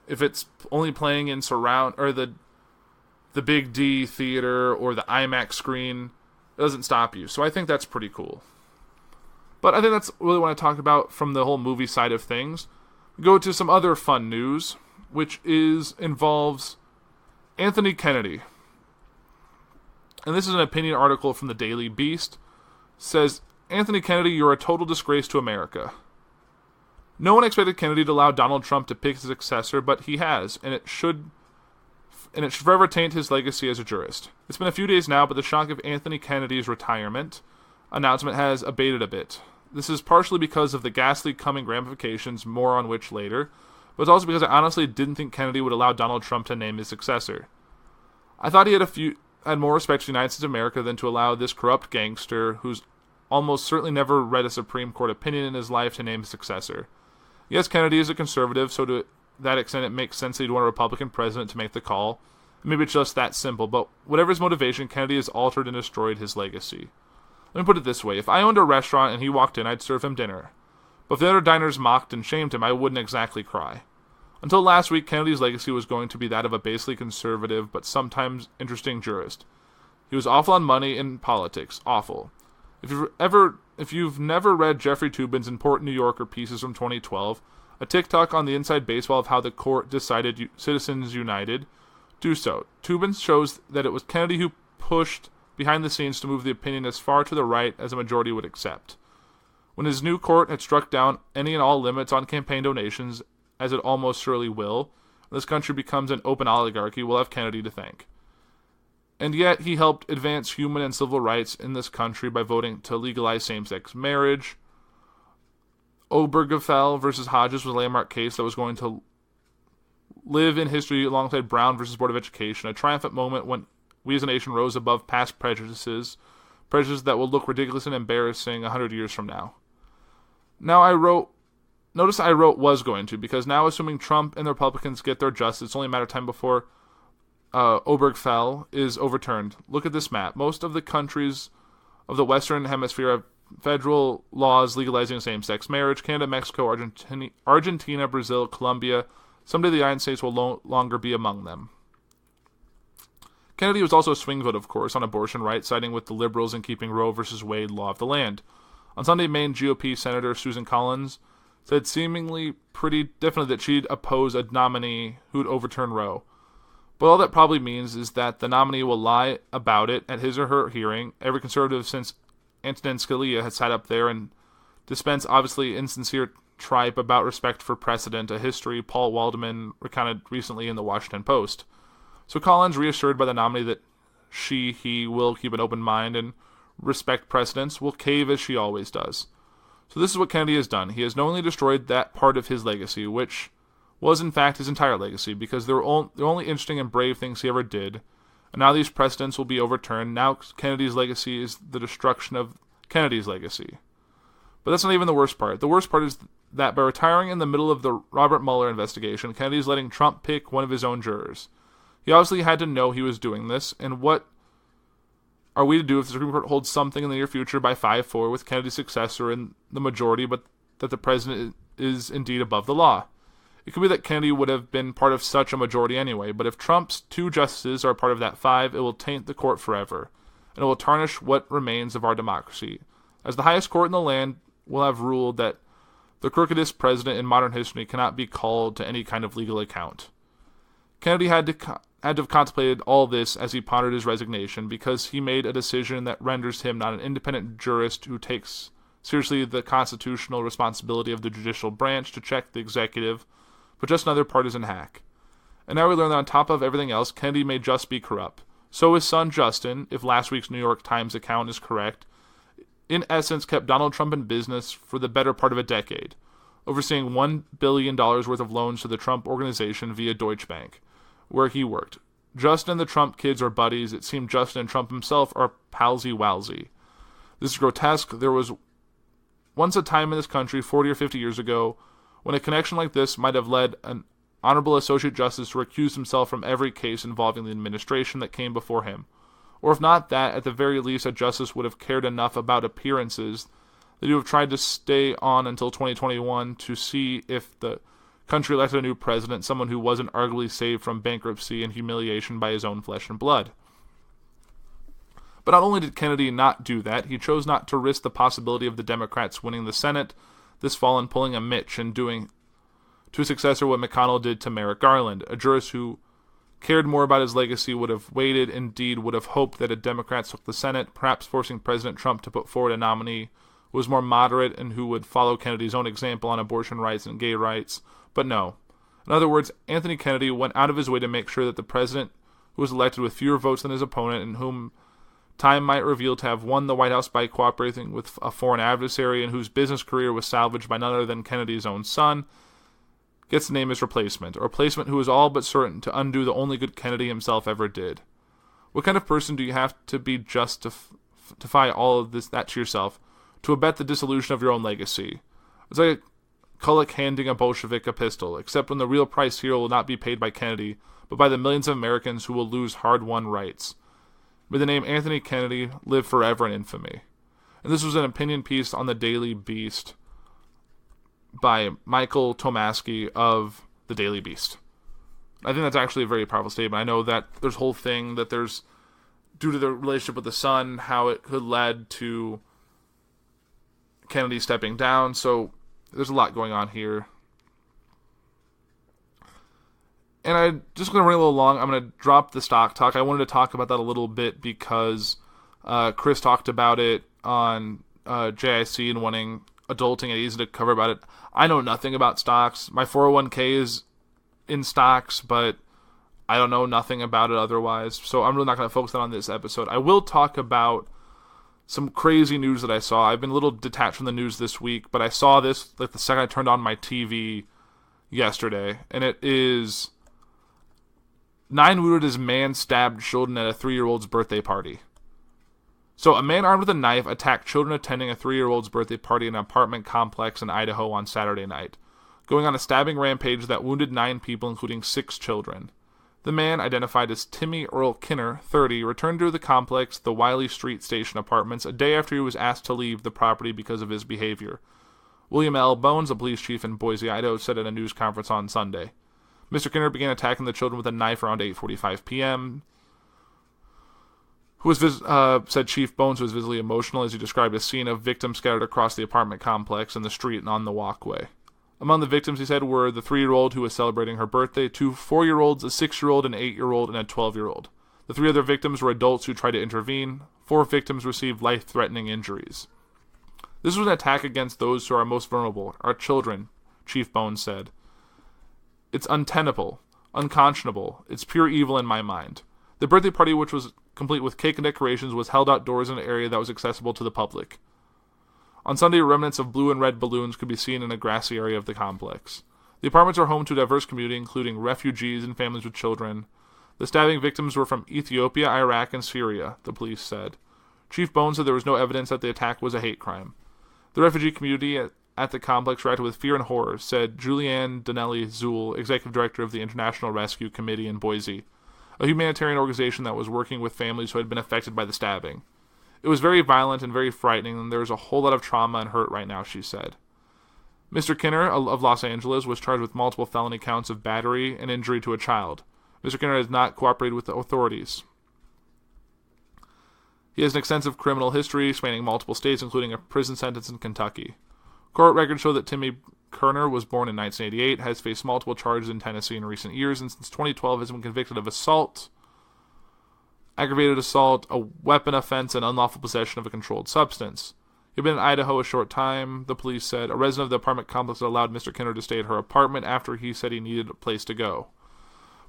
if it's only playing in surround or the big D theater or the IMAX screen, it doesn't stop you. So I think that's pretty cool. But I think that's really what I talk about from the whole movie side of things. We go to some other fun news, which involves Anthony Kennedy. And this is an opinion article from the Daily Beast. It says, Anthony Kennedy, you're a total disgrace to America. No one expected Kennedy to allow Donald Trump to pick his successor, but he has, and it should forever taint his legacy as a jurist. It's been a few days now, but the shock of Anthony Kennedy's retirement announcement has abated a bit. This is partially because of the ghastly coming ramifications, more on which later, but it's also because I honestly didn't think Kennedy would allow Donald Trump to name his successor. I thought he had more respect for the United States of America than to allow this corrupt gangster, who's almost certainly never read a Supreme Court opinion in his life, to name his successor. Yes, Kennedy is a conservative, so to that extent it makes sense that he'd want a Republican president to make the call. Maybe it's just that simple, but whatever his motivation, Kennedy has altered and destroyed his legacy. Let me put it this way. If I owned a restaurant and he walked in, I'd serve him dinner. But if the other diners mocked and shamed him, I wouldn't exactly cry. Until last week, Kennedy's legacy was going to be that of a basically conservative, but sometimes interesting jurist. He was awful on money and politics. Awful. If you've never read Jeffrey Toobin's important New Yorker pieces from 2012, a TikTok on the inside baseball of how the court decided Citizens United, do so. Toobin shows that it was Kennedy who pushed behind the scenes to move the opinion as far to the right as a majority would accept. When his new court had struck down any and all limits on campaign donations, as it almost surely will, when this country becomes an open oligarchy, we'll have Kennedy to thank. And yet, he helped advance human and civil rights in this country by voting to legalize same-sex marriage. Obergefell versus Hodges was a landmark case that was going to live in history alongside Brown versus Board of Education, a triumphant moment when we as a nation rose above past prejudices that will look ridiculous and embarrassing 100 years from now. Notice I wrote was going to, because now assuming Trump and the Republicans get their justice, it's only a matter of time before Obergefell is overturned. Look at this map. Most of the countries of the Western Hemisphere have federal laws legalizing same-sex marriage. Canada, Mexico, Argentina, Brazil, Colombia. Someday the United States will no longer be among them. Kennedy was also a swing vote, of course, on abortion rights, siding with the liberals in keeping Roe v. Wade law of the land. On Sunday, Maine GOP Senator Susan Collins said seemingly pretty definitely that she'd oppose a nominee who'd overturn Roe. But all that probably means is that the nominee will lie about it at his or her hearing. Every conservative since Antonin Scalia has sat up there and dispensed obviously insincere tripe about respect for precedent, a history Paul Waldman recounted recently in the Washington Post. So Collins, reassured by the nominee that he will keep an open mind and respect precedents, will cave as she always does. So this is what Kennedy has done. He has knowingly destroyed that part of his legacy, which was in fact his entire legacy, because they were the only interesting and brave things he ever did. And now these precedents will be overturned. Now Kennedy's legacy is the destruction of Kennedy's legacy. But that's not even the worst part. The worst part is that by retiring in the middle of the Robert Mueller investigation, Kennedy's letting Trump pick one of his own jurors. He obviously had to know he was doing this, and what are we to do if the Supreme Court holds something in the near future by 5-4 with Kennedy's successor in the majority, but that the president is indeed above the law? It could be that Kennedy would have been part of such a majority anyway, but if Trump's 2 justices are part of that 5, it will taint the court forever, and it will tarnish what remains of our democracy. As the highest court in the land will have ruled that the crookedest president in modern history cannot be called to any kind of legal account. Kennedy had to have contemplated all this as he pondered his resignation, because he made a decision that renders him not an independent jurist who takes seriously the constitutional responsibility of the judicial branch to check the executive, but just another partisan hack. And now we learn that on top of everything else, Kennedy may just be corrupt. So his son Justin, if last week's New York Times account is correct, in essence kept Donald Trump in business for the better part of a decade, overseeing $1 billion worth of loans to the Trump organization via Deutsche Bank, where he worked. Justin and the Trump kids are buddies. It seemed Justin and Trump himself are palsy-walsy. This is grotesque. There was once a time in this country, 40 or 50 years ago, when a connection like this might have led an honorable associate justice to recuse himself from every case involving the administration that came before him. Or if not that, at the very least, a justice would have cared enough about appearances that he would have tried to stay on until 2021 to see if the country elected a new president, someone who wasn't arguably saved from bankruptcy and humiliation by his own flesh and blood. But not only did Kennedy not do that, he chose not to risk the possibility of the Democrats winning the Senate this fall and pulling a Mitch and doing to his successor what McConnell did to Merrick Garland. A jurist who cared more about his legacy would have waited, indeed would have hoped that a Democrat took the Senate, perhaps forcing President Trump to put forward a nominee who was more moderate and who would follow Kennedy's own example on abortion rights and gay rights. But no. In other words, Anthony Kennedy went out of his way to make sure that the president who was elected with fewer votes than his opponent and whom time might reveal to have won the White House by cooperating with a foreign adversary and whose business career was salvaged by none other than Kennedy's own son, gets to name his replacement, a replacement who is all but certain to undo the only good Kennedy himself ever did. What kind of person do you have to be just to defy all of that to yourself, to abet the dissolution of your own legacy? It's like Kulik handing a Bolshevik a pistol, except when the real price here will not be paid by Kennedy, but by the millions of Americans who will lose hard-won rights. May the name Anthony Kennedy live forever in infamy. And this was an opinion piece on the Daily Beast by Michael Tomasky of the Daily Beast. I think that's actually a very powerful statement. I know that there's a whole thing that there's, due to the relationship with the son, how it could lead to Kennedy stepping down. So there's a lot going on here. And I'm just going to run a little long. I'm going to drop the stock talk. I wanted to talk about that a little bit because Chris talked about it on JIC and wanting adulting and easy to cover about it. I know nothing about stocks. My 401k is in stocks, but I don't know nothing about it otherwise. So I'm really not going to focus on this episode. I will talk about some crazy news that I saw. I've been a little detached from the news this week, but I saw this like the second I turned on my TV yesterday, and it is 9 wounded as man stabbed children at a 3-year-old's birthday party. So a man armed with a knife attacked children attending a 3-year-old's birthday party in an apartment complex in Idaho on Saturday night, going on a stabbing rampage that wounded 9 people, including 6 children. The man, identified as Timmy Earl Kinner, 30, returned to the complex, the Wiley Street Station Apartments, a day after he was asked to leave the property because of his behavior. William L. Bones, a police chief in Boise, Idaho, said at a news conference on Sunday. Mr. Kinner began attacking the children with a knife around 8:45 p.m., said Chief Bones was visibly emotional as he described a scene of victims scattered across the apartment complex and the street and on the walkway. Among the victims, he said, were the 3-year-old who was celebrating her birthday, 2 4-year-olds, a 6-year-old, an 8-year-old, and a 12-year-old. The 3 other victims were adults who tried to intervene. 4 victims received life-threatening injuries. This was an attack against those who are most vulnerable, our children, Chief Bones said. It's untenable, unconscionable. It's pure evil in my mind. The birthday party, which was complete with cake and decorations, was held outdoors in an area that was accessible to the public. On Sunday, remnants of blue and red balloons could be seen in a grassy area of the complex. The apartments are home to a diverse community, including refugees and families with children. The stabbing victims were from Ethiopia, Iraq, and Syria, the police said. Chief Bones said there was no evidence that the attack was a hate crime. The refugee community at the complex reacted with fear and horror, said Julianne Donnelly Zool, executive director of the International Rescue Committee in Boise, a humanitarian organization that was working with families who had been affected by the stabbing. It was very violent and very frightening, and there was a whole lot of trauma and hurt right now, she said. Mr. Kinner of Los Angeles was charged with multiple felony counts of battery and injury to a child. Mr. Kinner has not cooperated with the authorities. He has an extensive criminal history spanning multiple states, including a prison sentence in Kentucky. Court records show that Timmy Kerner was born in 1988, has faced multiple charges in Tennessee in recent years, and since 2012 has been convicted of assault, aggravated assault, a weapon offense, and unlawful possession of a controlled substance. He had been in Idaho a short time, the police said. A resident of the apartment complex allowed Mr. Kinner to stay at her apartment after he said he needed a place to go.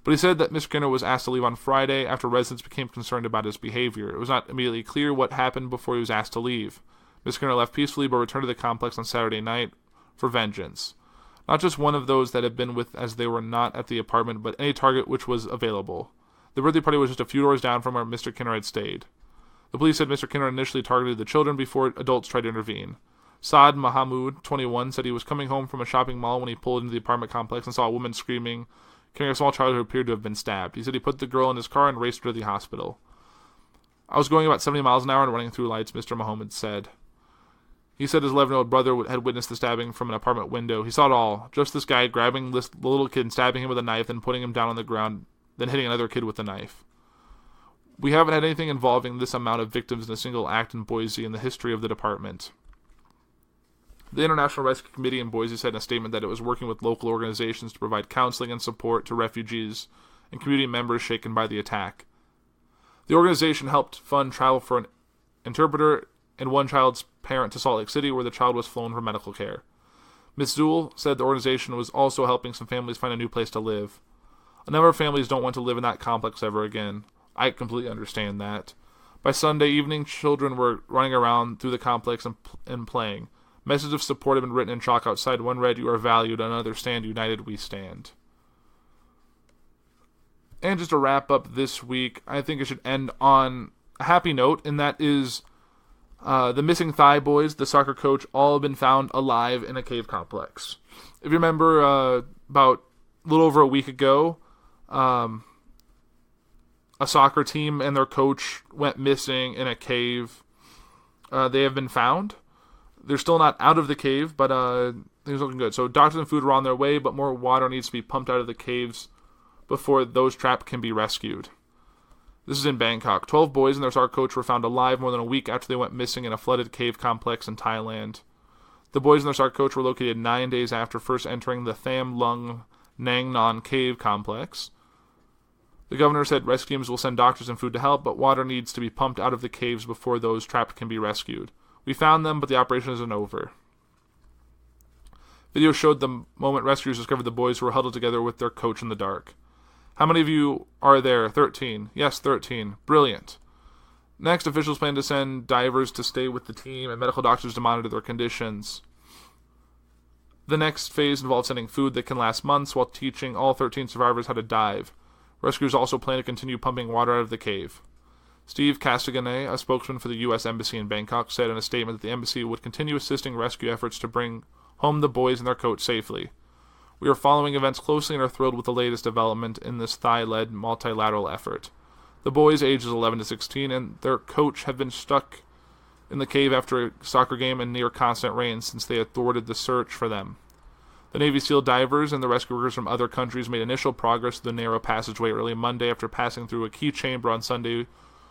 But he said that Mr. Kinner was asked to leave on Friday after residents became concerned about his behavior. It was not immediately clear what happened before he was asked to leave. Miss Skinner left peacefully but returned to the complex on Saturday night for vengeance. Not just one of those that had been with as they were not at the apartment, but any target which was available. The birthday party was just a few doors down from where Mr. Kinner had stayed. The police said Mr. Kinner initially targeted the children before adults tried to intervene. Saad Mahamood, 21, said he was coming home from a shopping mall when he pulled into the apartment complex and saw a woman screaming, carrying a small child who appeared to have been stabbed. He said he put the girl in his car and raced her to the hospital. I was going about 70 miles an hour and running through lights, Mr. Mahamood said. He said his 11-year-old brother had witnessed the stabbing from an apartment window. He saw it all. Just this guy grabbing the little kid and stabbing him with a knife, then putting him down on the ground, then hitting another kid with a knife. We haven't had anything involving this amount of victims in a single act in Boise in the history of the department. The International Rescue Committee in Boise said in a statement that it was working with local organizations to provide counseling and support to refugees and community members shaken by the attack. The organization helped fund travel for an interpreter and one child's parent to Salt Lake City, where the child was flown for medical care. Ms. Zool said the organization was also helping some families find a new place to live. A number of families don't want to live in that complex ever again. I completely understand that. By Sunday evening, children were running around through the complex and playing. Messages of support have been written in chalk outside. One read, "You are valued," another, "Stand united, we stand." And just to wrap up this week, I think it should end on a happy note, and that is the missing Thigh Boys, the soccer coach, all have been found alive in a cave complex. If you remember, about a little over a week ago, a soccer team and their coach went missing in a cave. They have been found. They're still not out of the cave, but things are looking good. So doctors and food are on their way, but more water needs to be pumped out of the caves before those trapped can be rescued. This is in Bangkok. 12 boys and their soccer coach were found alive more than a week after they went missing in a flooded cave complex in Thailand. The boys and their soccer coach were located 9 days after first entering the Tham Luang Nang Non cave complex. The governor said rescue teams will send doctors and food to help, but water needs to be pumped out of the caves before those trapped can be rescued. We found them, but the operation isn't over. Video showed the moment rescuers discovered the boys who were huddled together with their coach in the dark. How many of you are there? 13. Yes, 13. Brilliant. Next, officials plan to send divers to stay with the team and medical doctors to monitor their conditions. The next phase involves sending food that can last months while teaching all 13 survivors how to dive. Rescuers also plan to continue pumping water out of the cave. Steve Castagane, a spokesman for the U.S. Embassy in Bangkok, said in a statement that the embassy would continue assisting rescue efforts to bring home the boys and their coach safely. We are following events closely and are thrilled with the latest development in this Thai-led multilateral effort. The boys, ages 11 to 16, and their coach have been stuck in the cave after a soccer game and near constant rain since they had thwarted the search for them. The Navy SEAL divers and the rescue workers from other countries made initial progress through the narrow passageway early Monday after passing through a key chamber on Sunday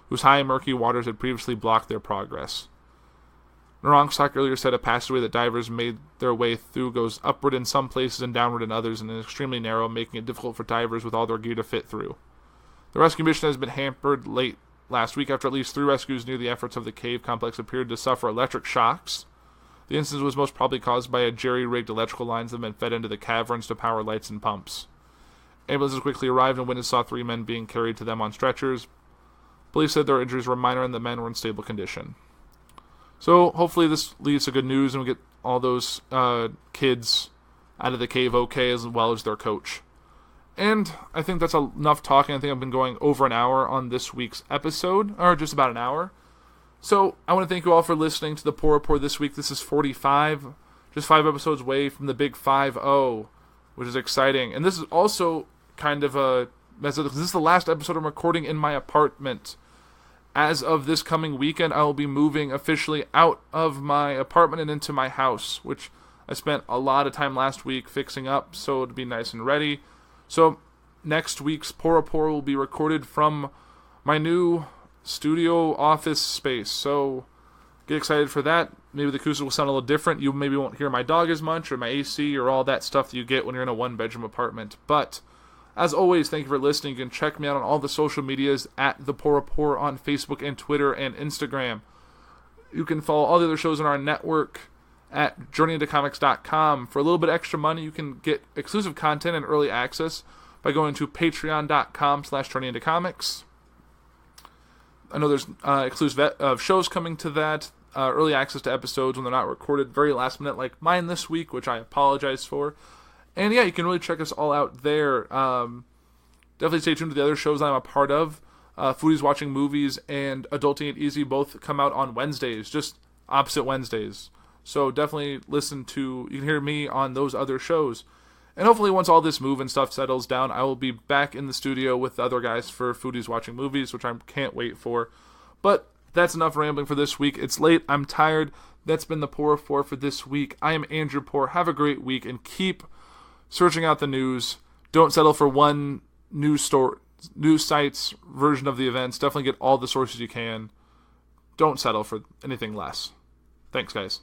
whose high murky waters had previously blocked their progress. Narongsak earlier said a passageway that divers made their way through goes upward in some places and downward in others and is extremely narrow, making it difficult for divers with all their gear to fit through. The rescue mission has been hampered late last week after at least 3 rescues near the efforts of the cave complex appeared to suffer electric shocks. The incident was most probably caused by a jerry-rigged electrical lines that had been fed into the caverns to power lights and pumps. Ambulances quickly arrived and witnesses saw 3 men being carried to them on stretchers. Police said their injuries were minor and the men were in stable condition. So hopefully this leads to good news and we get all those kids out of the cave okay, as well as their coach. And I think that's enough talking. I think I've been going over an hour on this week's episode, or just about an hour. So I want to thank you all for listening to the Puhr Report this week. This is 45, just 5 episodes away from the big 5-0, which is exciting. And this is also kind of a mess up because this is the last episode I'm recording in my apartment. As of this coming weekend, I will be moving officially out of my apartment and into my house, which I spent a lot of time last week fixing up, so it'll be nice and ready. So next week's Puhr Report will be recorded from my new studio office space, so get excited for that. Maybe the acoustic will sound a little different. You maybe won't hear my dog as much, or my AC, or all that stuff that you get when you're in a 1-bedroom apartment, but as always, thank you for listening. You can check me out on all the social medias at The Puhr Report on Facebook and Twitter and Instagram. You can follow all the other shows in our network at journeyintocomics.com. For a little bit extra money, you can get exclusive content and early access by going to patreon.com/journeyintocomics. I know there's exclusive shows coming to that. early access to episodes when they're not recorded very last minute, like mine this week, which I apologize for. And yeah, you can really check us all out there. Definitely stay tuned to the other shows I'm a part of. Foodies Watching Movies and Adulting It Easy both come out on Wednesdays, just opposite Wednesdays. So definitely listen to, you can hear me on those other shows. And hopefully once all this move and stuff settles down, I will be back in the studio with the other guys for Foodies Watching Movies, which I can't wait for. But that's enough rambling for this week. It's late. I'm tired. That's been the Puhr Report for this week. I am Andrew Puhr. Have a great week and keep searching out the news. Don't settle for one news site's version of the events. Definitely get all the sources you can. Don't settle for anything less. Thanks, guys.